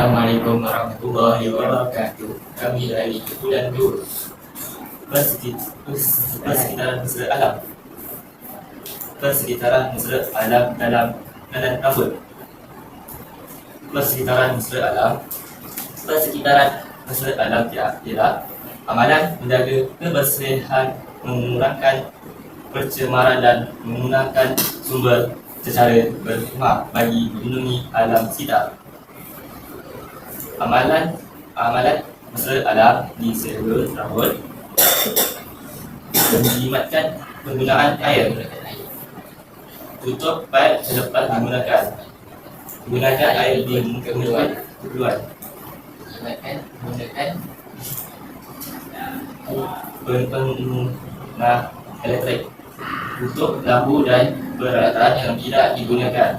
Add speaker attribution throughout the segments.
Speaker 1: Assalamualaikum warahmatullahi wabarakatuh. Kami dari Kumpulan Nur Persekitaran Mesra Alam. Persekitaran Mesra Alam dalam nanan rambut. Persekitaran Mesra Alam. Persekitaran Mesra Alam ialah amalan menjaga kebersihan, mengurangkan pencemaran dan menggunakan sumber secara berhikmat bagi melindungi alam sekitar. Amalan mesra alam di seluruh rambut menjimatkan penggunaan air. Tutup paip selepas digunakan. Gunakan air di keperluan. Gunakan pengguna elektrik. Tutup lampu dan peralatan yang tidak digunakan.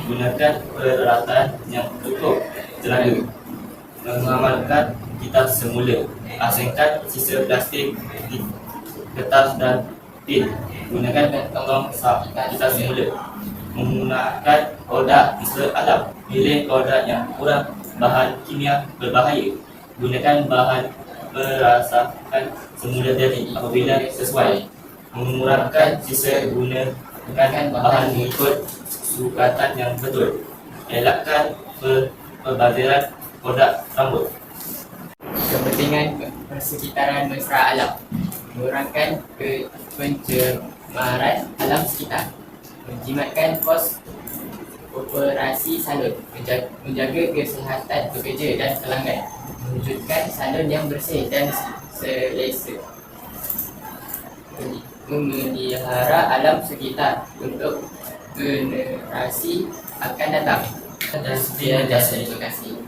Speaker 1: Gunakan peralatan yang cukup tenaga. Mengamalkan kitab semula. Asingkan sisa plastik di kertas dan tin. Gunakan kantong kitab semula. Menggunakan produk mesra alam. Pilih produk yang kurang bahan kimia berbahaya. Gunakan bahan perasakan semula tadi apabila sesuai. Mengurangkan sisa, gunakan bahan mengikut sukatan yang betul. Elakkan pembaziran produk rambut.
Speaker 2: Kepentingan persekitaran mesra alam: mengurangkan pencemaran alam sekitar, menjimatkan kos operasi salon, menjaga kesihatan pekerja dan pelanggan, mewujudkan salon yang bersih dan selesa, memelihara alam sekitar untuk generasi akan datang. Dan sekian, terima kasih.